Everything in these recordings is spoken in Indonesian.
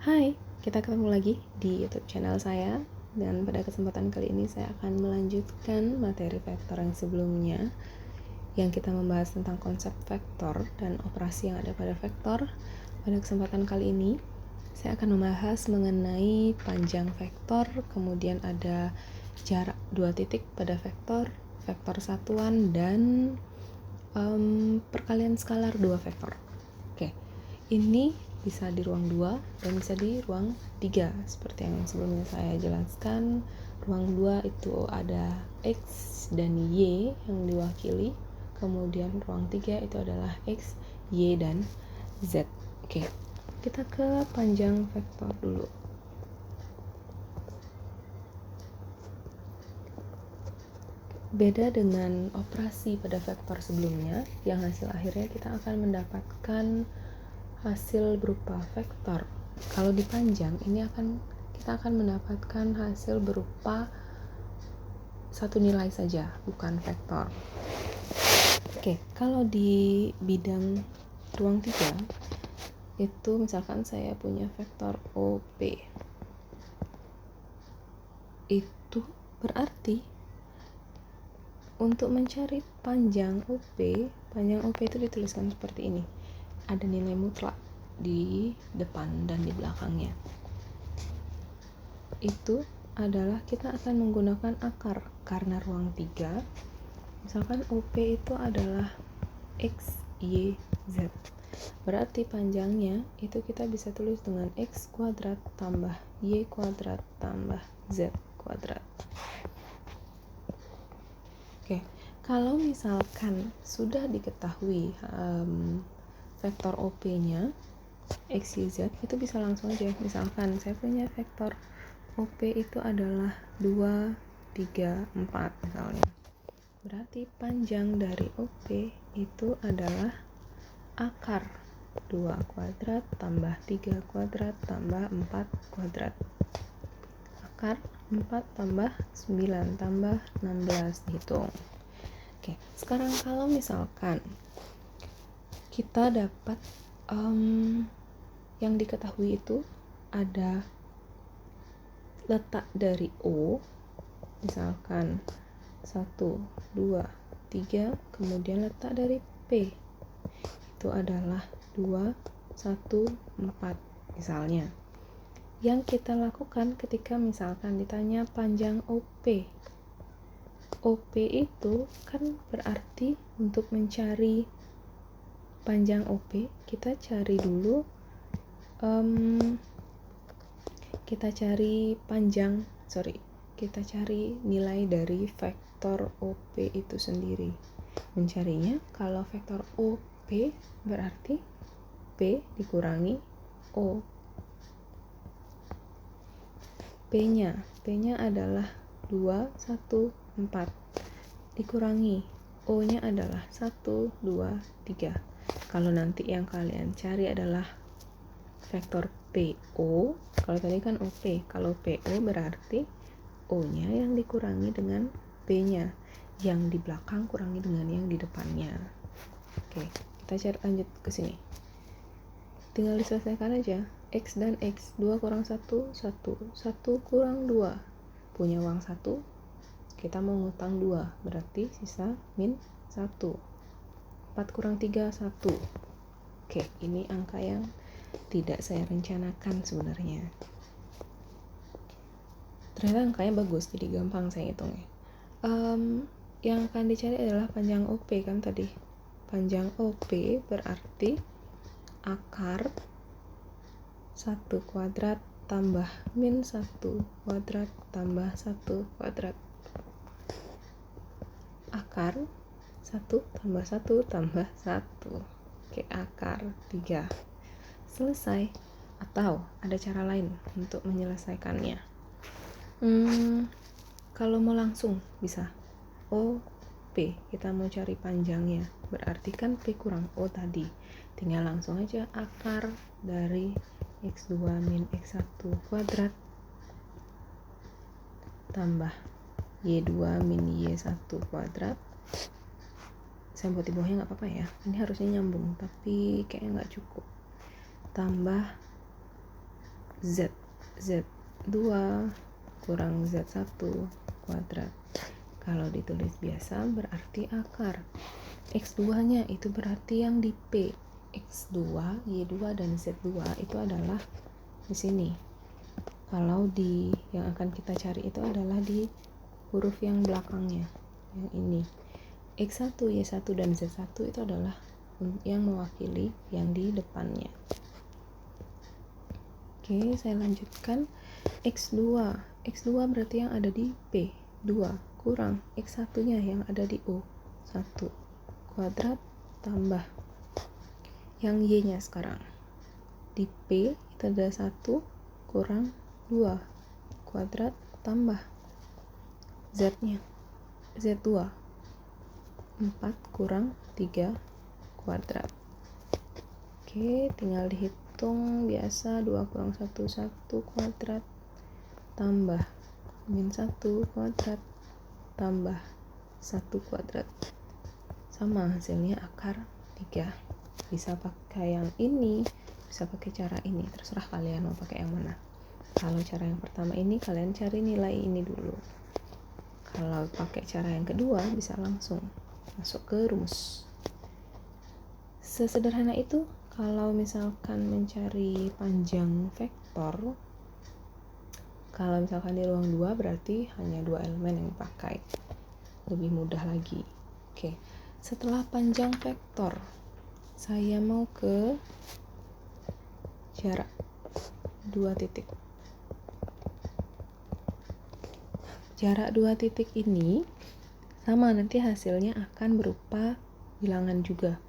Hai, kita ketemu lagi di YouTube channel saya. Dan pada kesempatan kali ini saya akan melanjutkan materi vektor yang sebelumnya, yang kita membahas tentang konsep vektor dan operasi yang ada pada vektor. Pada kesempatan kali ini saya akan membahas mengenai panjang vektor, kemudian ada jarak dua titik pada vektor, vektor satuan, dan perkalian skalar dua vektor. Oke, ini bisa di ruang 2 dan bisa di ruang 3 seperti yang sebelumnya saya jelaskan. Ruang 2 itu ada X dan Y yang diwakili, kemudian ruang 3 itu adalah X, Y, dan Z. Oke, kita ke panjang vektor dulu. Beda dengan operasi pada vektor sebelumnya, yang hasil akhirnya kita akan mendapatkan hasil berupa vektor. Kalau dipanjang, kita akan mendapatkan hasil berupa satu nilai saja, bukan vektor. Oke, kalau di bidang ruang 3 itu misalkan saya punya vektor OP. Itu berarti untuk mencari panjang OP itu dituliskan seperti ini. Ada nilai mutlak di depan dan di belakangnya. Itu adalah kita akan menggunakan akar karena ruang 3. Misalkan OP itu adalah X, Y, Z. Berarti panjangnya itu kita bisa tulis dengan X kuadrat tambah Y kuadrat tambah Z kuadrat. Oke, kalau misalkan sudah diketahui vektor OP-nya X, Y, Z, itu bisa langsung aja. Misalkan saya punya vektor OP itu adalah 2, 3, 4 misalnya. Berarti panjang dari OP itu adalah akar 2 kuadrat tambah 3 kuadrat tambah 4 kuadrat. Akar 4 tambah 9 tambah 16 dihitung. Oke, sekarang kalau misalkan kita dapat yang diketahui itu ada letak dari O, misalkan 1, 2, 3, kemudian letak dari P itu adalah 2, 1, 4 misalnya. Yang kita lakukan ketika misalkan ditanya panjang OP itu kan berarti untuk mencari panjang OP kita cari dulu kita cari nilai dari vektor OP itu sendiri. Mencarinya kalau vektor OP berarti P dikurangi O. P-nya adalah 2, 1, 4 dikurangi O-nya adalah 1, 2, 3. Kalau nanti yang kalian cari adalah vektor PO, kalau tadi kan OP, kalau PO berarti O-nya yang dikurangi dengan P-nya, yang di belakang kurangi dengan yang di depannya. Oke, kita cari lanjut ke sini. Tinggal diselesaikan aja. X dan X, 2 kurang 1, 1. 1 kurang 2. Punya uang 1, kita mau ngutang 2, berarti sisa min 1. 4 kurang 3, 1. Oke, ini angka yang tidak saya rencanakan sebenarnya. Ternyata angkanya bagus, jadi gampang saya hitungnya. Yang akan dicari adalah panjang OP kan tadi. Panjang OP berarti akar 1 kuadrat tambah min 1 kuadrat tambah 1 kuadrat. Akar 1 tambah 1 tambah 1. Oke, akar 3. Selesai. Atau ada cara lain untuk menyelesaikannya. Kalau mau langsung bisa OP, kita mau cari panjangnya, berarti kan P kurang O tadi, tinggal langsung aja akar dari X2 min X1 kuadrat tambah Y2 min Y1 kuadrat. Saya buat di bawahnya nggak apa-apa ya, ini harusnya nyambung tapi kayaknya nggak cukup, tambah Z. Z2 kurang Z1 kuadrat. Kalau ditulis biasa berarti akar. X2-nya itu berarti yang di P. X2, Y2 dan Z2 itu adalah di sini. Kalau di yang akan kita cari itu adalah di huruf yang belakangnya, yang ini. X1, Y1 dan Z1 itu adalah yang mewakili yang di depannya. Oke, saya lanjutkan. X2 berarti yang ada di P, 2 kurang X1-nya yang ada di O, 1 kuadrat tambah yang Y-nya sekarang di P itu ada 1 kurang 2 kuadrat tambah Z-nya Z2 4 kurang 3 kuadrat. Oke, tinggal dihitung biasa. 2 kurang 1 kuadrat tambah min 1 kuadrat tambah 1 kuadrat sama hasilnya akar 3. Bisa pakai yang ini, bisa pakai cara ini, terserah kalian mau pakai yang mana. Kalau cara yang pertama ini kalian cari nilai ini dulu. Kalau pakai cara yang kedua bisa langsung masuk ke rumus. Sesederhana itu. Kalau misalkan mencari panjang vektor, kalau misalkan di ruang 2 berarti hanya 2 elemen yang dipakai, lebih mudah lagi. Oke, setelah panjang vektor saya mau ke jarak 2 titik. Jarak 2 titik ini sama, nanti hasilnya akan berupa bilangan juga.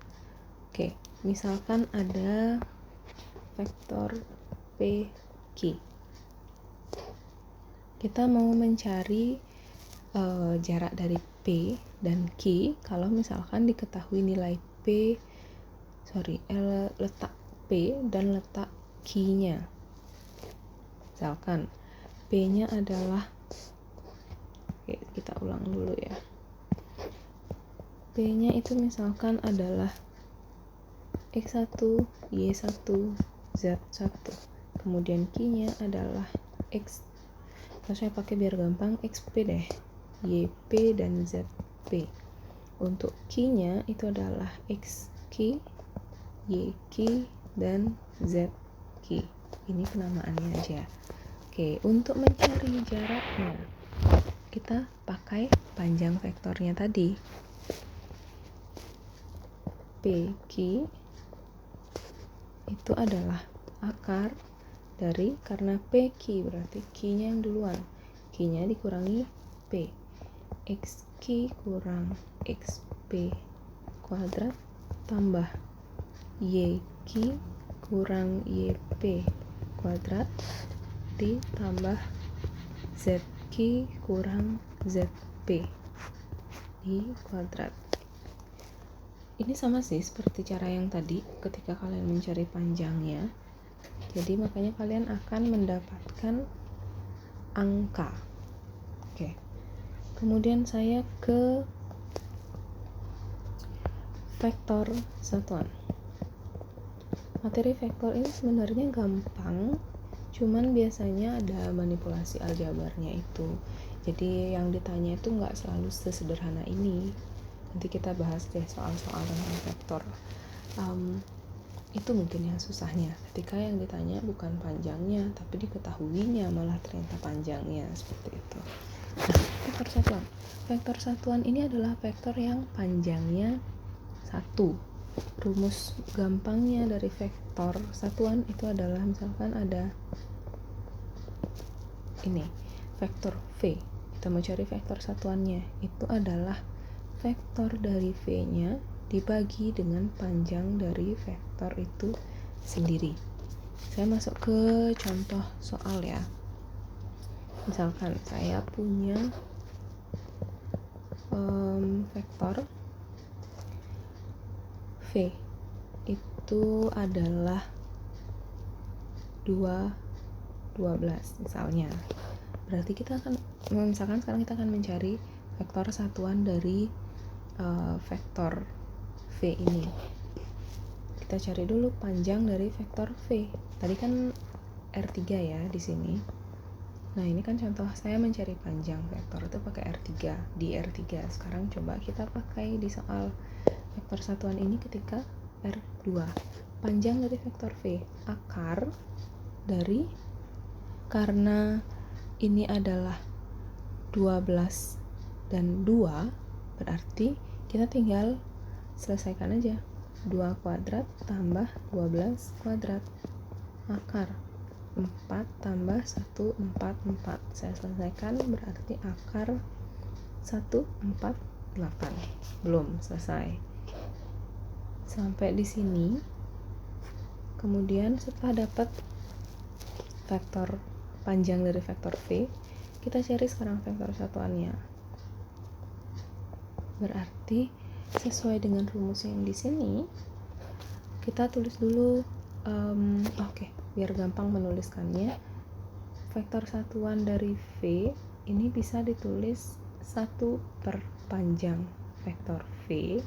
Oke, misalkan ada vektor PQ. Kita mau mencari jarak dari P dan Q kalau misalkan diketahui nilai letak P dan letak Q-nya. Misalkan P-nya adalah, oke, kita ulang dulu ya. P-nya itu misalkan adalah X1, Y1, Z1. Kemudian Q-nya adalah X. Kalau saya pakai biar gampang, XP deh. YP dan ZP. Untuk Q-nya itu adalah XQ, YQ, dan ZQ. Ini penamaannya aja. Oke, untuk mencari jaraknya, kita pakai panjang vektornya tadi. PQ itu adalah akar dari, karena PQ berarti Q-nya yang duluan, Q-nya dikurangi P, XQ kurang XP kuadrat tambah YQ kurang YP kuadrat ditambah ZQ kurang ZP di kuadrat. Ini sama sih seperti cara yang tadi ketika kalian mencari panjangnya. Jadi makanya kalian akan mendapatkan angka. Oke. Kemudian saya ke vektor satuan. Materi vektor ini sebenarnya gampang, cuman biasanya ada manipulasi aljabarnya itu. Jadi yang ditanya itu nggak selalu sesederhana ini. Nanti kita bahas deh soal-soal tentang vektor. Itu mungkin yang susahnya, ketika yang ditanya bukan panjangnya tapi diketahuinya malah ternyata panjangnya, seperti itu. Nah, vektor satuan ini adalah vektor yang panjangnya 1. Rumus gampangnya dari vektor satuan itu adalah misalkan ada ini vektor V, kita mau cari vektor satuannya, itu adalah vektor dari V-nya dibagi dengan panjang dari vektor itu sendiri. Saya masuk ke contoh soal ya. Misalkan saya punya vektor V itu adalah 12 misalnya. Berarti kita akan, misalkan sekarang kita akan mencari vektor satuan dari vektor V ini. Kita cari dulu panjang dari vektor V. Tadi kan R3 ya di sini. Nah, ini kan contoh saya mencari panjang vektor itu pakai R3, di R3. Sekarang coba kita pakai di soal vektor satuan ini ketika R2. Panjang dari vektor V, akar dari, karena ini adalah 12 dan 2, berarti kita tinggal selesaikan aja. 2 kuadrat tambah 12 kuadrat. Akar 4 tambah 1, 4, 4. Saya selesaikan, berarti akar 148. Belum selesai. Sampai di sini. Kemudian setelah dapat vektor panjang dari vektor V, kita cari sekarang vektor satuannya. Berarti sesuai dengan rumus yang di sini, kita tulis dulu. Oke, biar gampang menuliskannya, vektor satuan dari V ini bisa ditulis 1 per panjang vektor V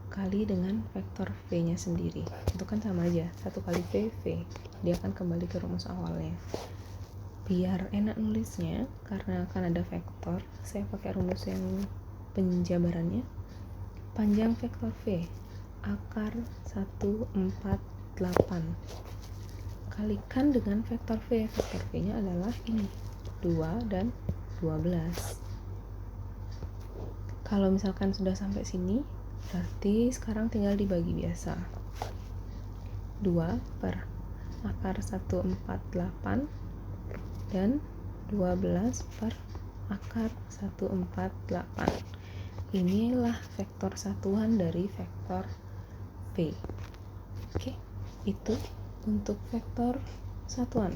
kali dengan vektor V nya sendiri. Itu kan sama aja, 1 kali V, V. Dia akan kembali ke rumus awalnya. Biar enak nulisnya, karena akan ada vektor, saya pakai rumus yang penjabarannya. Panjang vektor V, akar 148, kalikan dengan vektor V. Vektor V nya adalah ini, 2 dan 12. Kalau misalkan sudah sampai sini, berarti sekarang tinggal dibagi biasa. 2 per akar 148 dan 12 per akar 148. Inilah vektor satuan dari vektor V. Oke, itu untuk vektor satuan.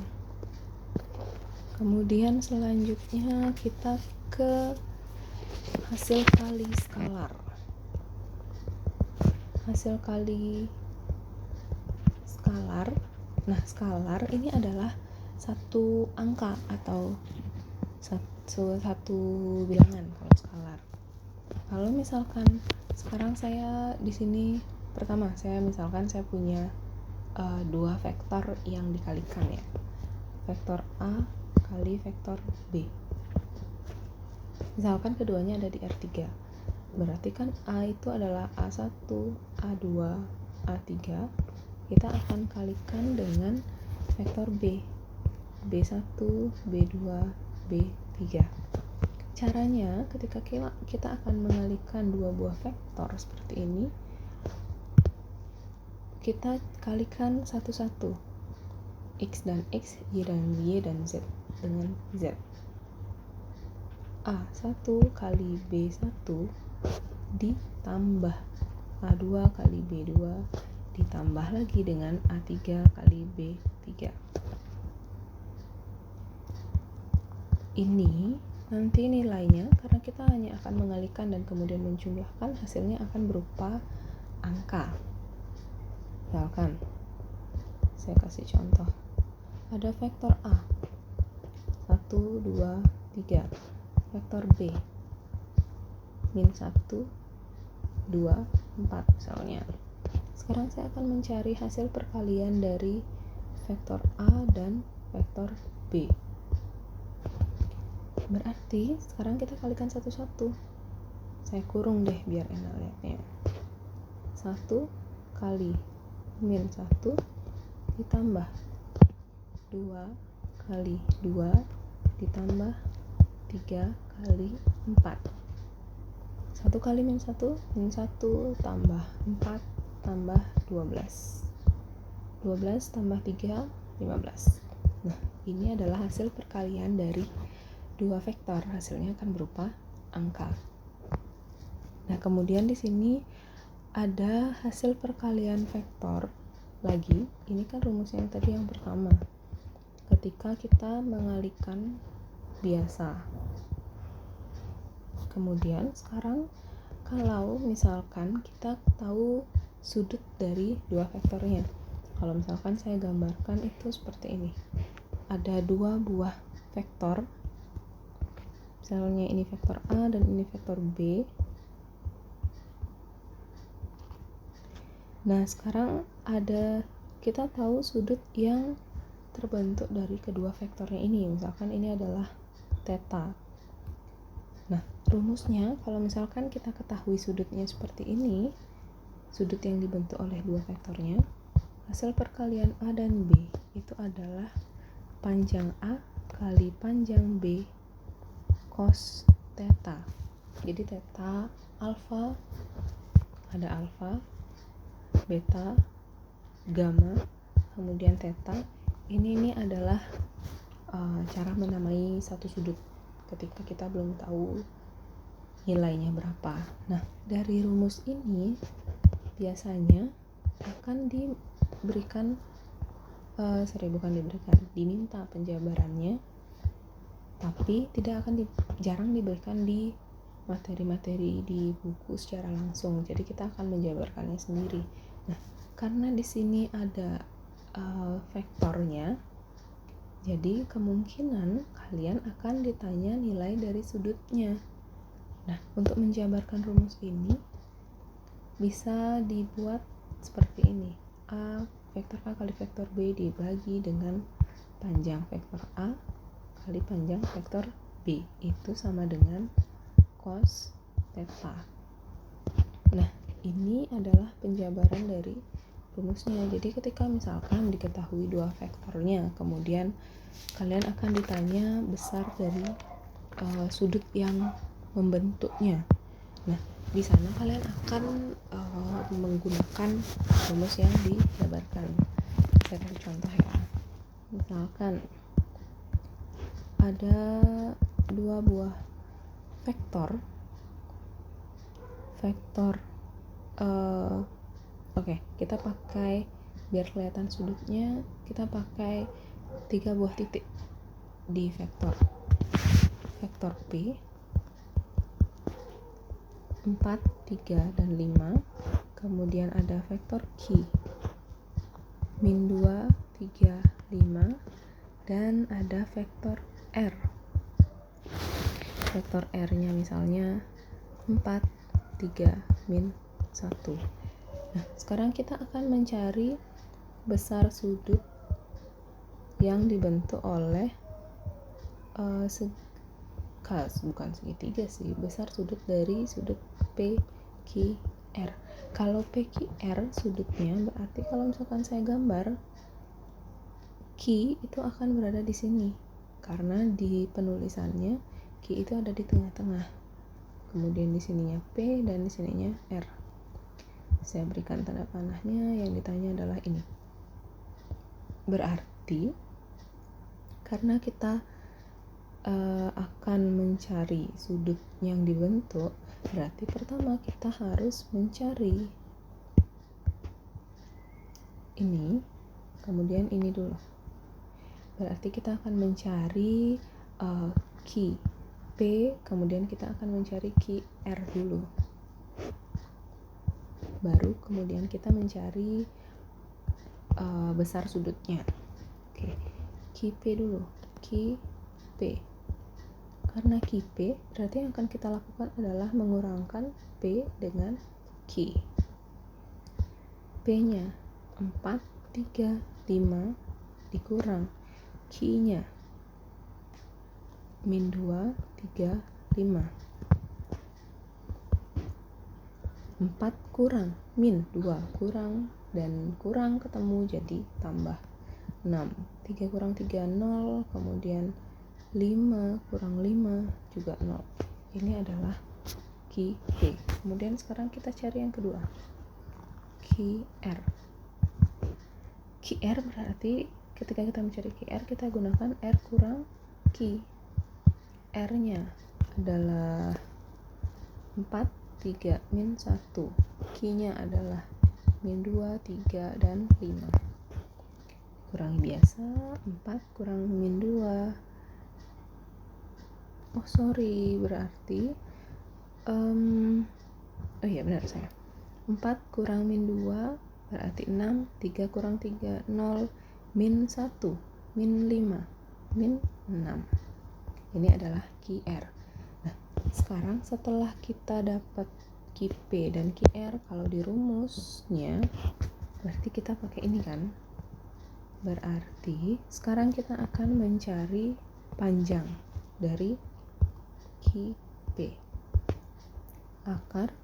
Kemudian selanjutnya kita ke hasil kali skalar. Hasil kali skalar. Nah, skalar ini adalah satu angka atau satu bilangan kalau skalar. Kalau misalkan sekarang saya di sini, pertama saya punya dua vektor yang dikalikan ya, vektor A kali vektor B. Misalkan keduanya ada di R3, berarti kan A itu adalah A1, A2, A3. Kita akan kalikan dengan vektor B, B1, B2, B3. Caranya ketika kita akan mengalihkan dua buah vektor seperti ini, kita kalikan satu-satu, X dan X, Y dan Y dan Z dengan Z. A1 kali B1 ditambah A2 kali B2 ditambah lagi dengan A3 kali B3. Ini nanti nilainya, karena kita hanya akan mengalihkan dan kemudian menjumlahkan, hasilnya akan berupa angka. Misalkan saya kasih contoh, ada vektor A 1, 2, 3, vektor B min 1, 2, 4 misalnya. Sekarang saya akan mencari hasil perkalian dari vektor A dan vektor B. Berarti sekarang kita kalikan satu-satu. Saya kurung deh biar enak lihatnya. 1 kali min 1 ditambah 2 kali 2 ditambah 3 kali 4. 1 kali min 1 tambah 4 tambah 12. 12 tambah 3, 15. Nah, ini adalah hasil perkalian dari dua vektor, hasilnya akan berupa angka. Nah, kemudian di sini ada hasil perkalian vektor lagi. Ini kan rumusnya yang tadi yang pertama. Ketika kita mengalihkan biasa. Kemudian sekarang kalau misalkan kita tahu sudut dari dua vektornya. Kalau misalkan saya gambarkan itu seperti ini. Ada dua buah vektor. Misalnya ini vektor A dan ini vektor B. Nah, sekarang kita tahu sudut yang terbentuk dari kedua vektornya ini. Misalkan ini adalah theta. Nah, rumusnya kalau misalkan kita ketahui sudutnya seperti ini, sudut yang dibentuk oleh dua vektornya, hasil perkalian A dan B itu adalah panjang A kali panjang B cos theta. Jadi theta alfa, ada alfa, beta, gamma, kemudian theta. Ini adalah cara menamai satu sudut ketika kita belum tahu nilainya berapa. Nah, dari rumus ini biasanya akan diberikan diminta penjabarannya, tapi jarang diberikan di materi-materi di buku secara langsung. Jadi kita akan menjabarkannya sendiri. Nah, karena di sini ada vektornya, jadi kemungkinan kalian akan ditanya nilai dari sudutnya. Nah, untuk menjabarkan rumus ini bisa dibuat seperti ini. Vektor A kali vektor B dibagi dengan panjang vektor A kali panjang vektor B, itu sama dengan cos theta. Nah, ini adalah penjabaran dari rumusnya. Jadi ketika misalkan diketahui dua vektornya, kemudian kalian akan ditanya besar dari sudut yang membentuknya. Nah, di sana kalian akan menggunakan rumus yang dijabarkan. Saya kasih contoh ya. Misalkan ada dua buah vektor. Oke, kita pakai, biar kelihatan sudutnya, kita pakai 3 buah titik di vektor P 4, 3, dan 5. Kemudian ada vektor Q min 2, 3, 5, dan ada vektor R. Vektor R-nya misalnya 4, 3, min 1. Nah, sekarang kita akan mencari besar sudut yang dibentuk oleh bukan segitiga sih, besar sudut dari sudut PQR. Kalau PQR sudutnya, berarti kalau misalkan saya gambar, Q itu akan berada di sini, karena di penulisannya Q itu ada di tengah-tengah. Kemudian di sininya P dan di sininya R. Saya berikan tanda panahnya, yang ditanya adalah ini. Berarti karena kita akan mencari sudut yang dibentuk, berarti pertama kita harus mencari ini, kemudian ini dulu. Berarti kita akan mencari Q P, kemudian kita akan mencari Q R dulu. Baru kemudian kita mencari besar sudutnya. Oke, QP dulu, QP. Karena QP, berarti yang akan kita lakukan adalah mengurangkan P dengan Q. P-nya 4, 3, 5 dikurang Q-nya min 2, 3, 5. 4 kurang min 2 kurang dan kurang ketemu jadi tambah 6. 3 kurang 3 0, kemudian 5 kurang 5 juga 0. Ini adalah QP. Kemudian sekarang kita cari yang kedua, QR. QR berarti ketika kita mencari QR, kita gunakan R kurang Q. R-nya adalah 4, 3, min 1. Q-nya adalah min 2, 3, dan 5. Kurangi biasa, 4 kurang min 2. Berarti benar saya. 4 kurang min 2 berarti 6, 3 kurang 3, 0, min 1, min 5, min 6. Ini adalah QR. Nah, sekarang setelah kita dapat QP dan QR, kalau di rumusnya berarti kita pakai ini kan, Berarti sekarang kita akan mencari panjang dari Ki P. Akar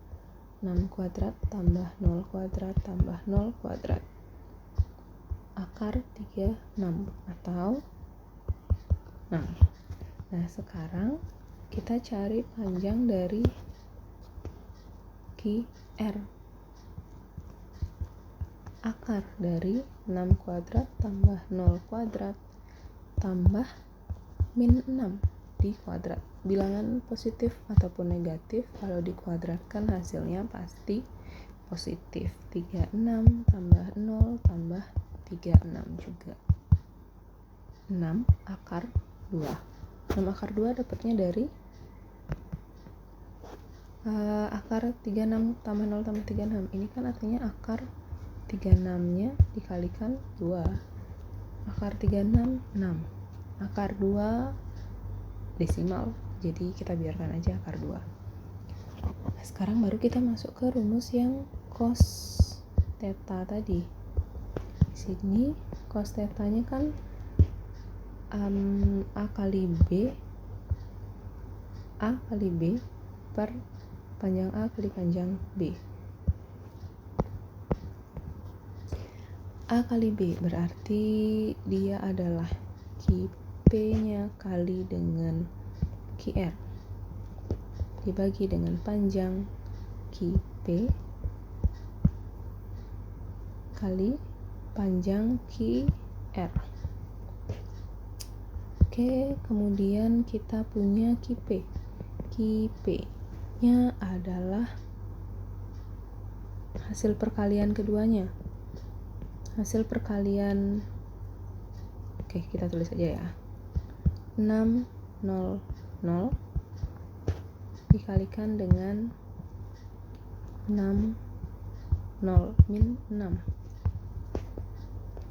6 kuadrat tambah 0 kuadrat tambah 0 kuadrat. Akar 36 atau 6. Nah, sekarang kita cari panjang dari Ki R. Akar dari 6 kuadrat tambah 0 kuadrat tambah min 6 di kuadrat. Bilangan positif ataupun negatif, kalau dikuadratkan hasilnya pasti positif. 36 tambah 0 tambah 36 juga 6 akar 2. 6 akar 2 dapatnya dari akar 36 tambah 0 tambah 36. Ini kan artinya akar 36-nya dikalikan 2. Akar 36 6. Akar 2 desimal, jadi kita biarkan aja akar 2. Nah, sekarang baru kita masuk ke rumus yang cos theta tadi. Di sini cos theta-nya kan A kali B per panjang A kali panjang B. A kali B berarti dia adalah Ki P-nya kali dengan Ki R dibagi dengan panjang Ki P kali panjang Ki R. Oke, kemudian kita punya Ki P. Ki P-nya adalah hasil perkalian keduanya. Hasil perkalian, oke, kita tulis aja ya. 6 0 0 dikalikan dengan 6 0 min 6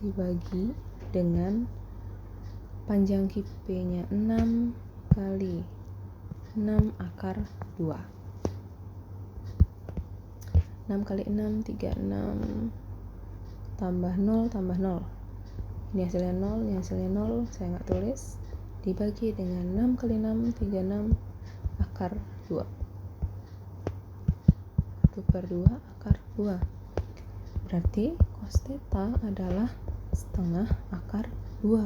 dibagi dengan panjang Ki P-nya 6 kali 6 akar 2. 6 kali 6 36 tambah 0 tambah 0. Ini hasilnya 0, ini hasilnya 0, saya nggak tulis. Dibagi dengan 6 kali 6 36 akar 2. 1 per 2 akar 2. Berarti cos theta adalah setengah akar 2.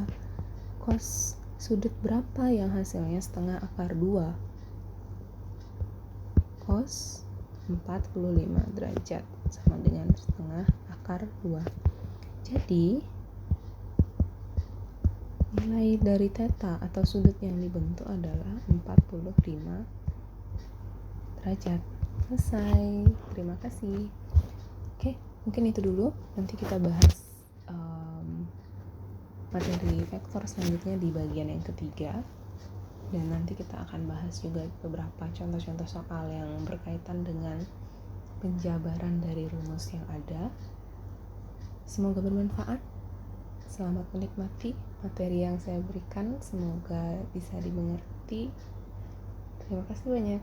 Cos sudut berapa yang hasilnya setengah akar 2? Cos 45 derajat sama dengan setengah akar 2. Jadi nilai dari theta atau sudut yang dibentuk adalah 45 derajat. Selesai. Terima kasih. Oke, mungkin itu dulu. Nanti kita bahas materi vektor selanjutnya di bagian yang ketiga. Dan nanti kita akan bahas juga beberapa contoh-contoh soal yang berkaitan dengan penjabaran dari rumus yang ada. Semoga bermanfaat. Selamat menikmati materi yang saya berikan. Semoga bisa dimengerti. Terima kasih banyak.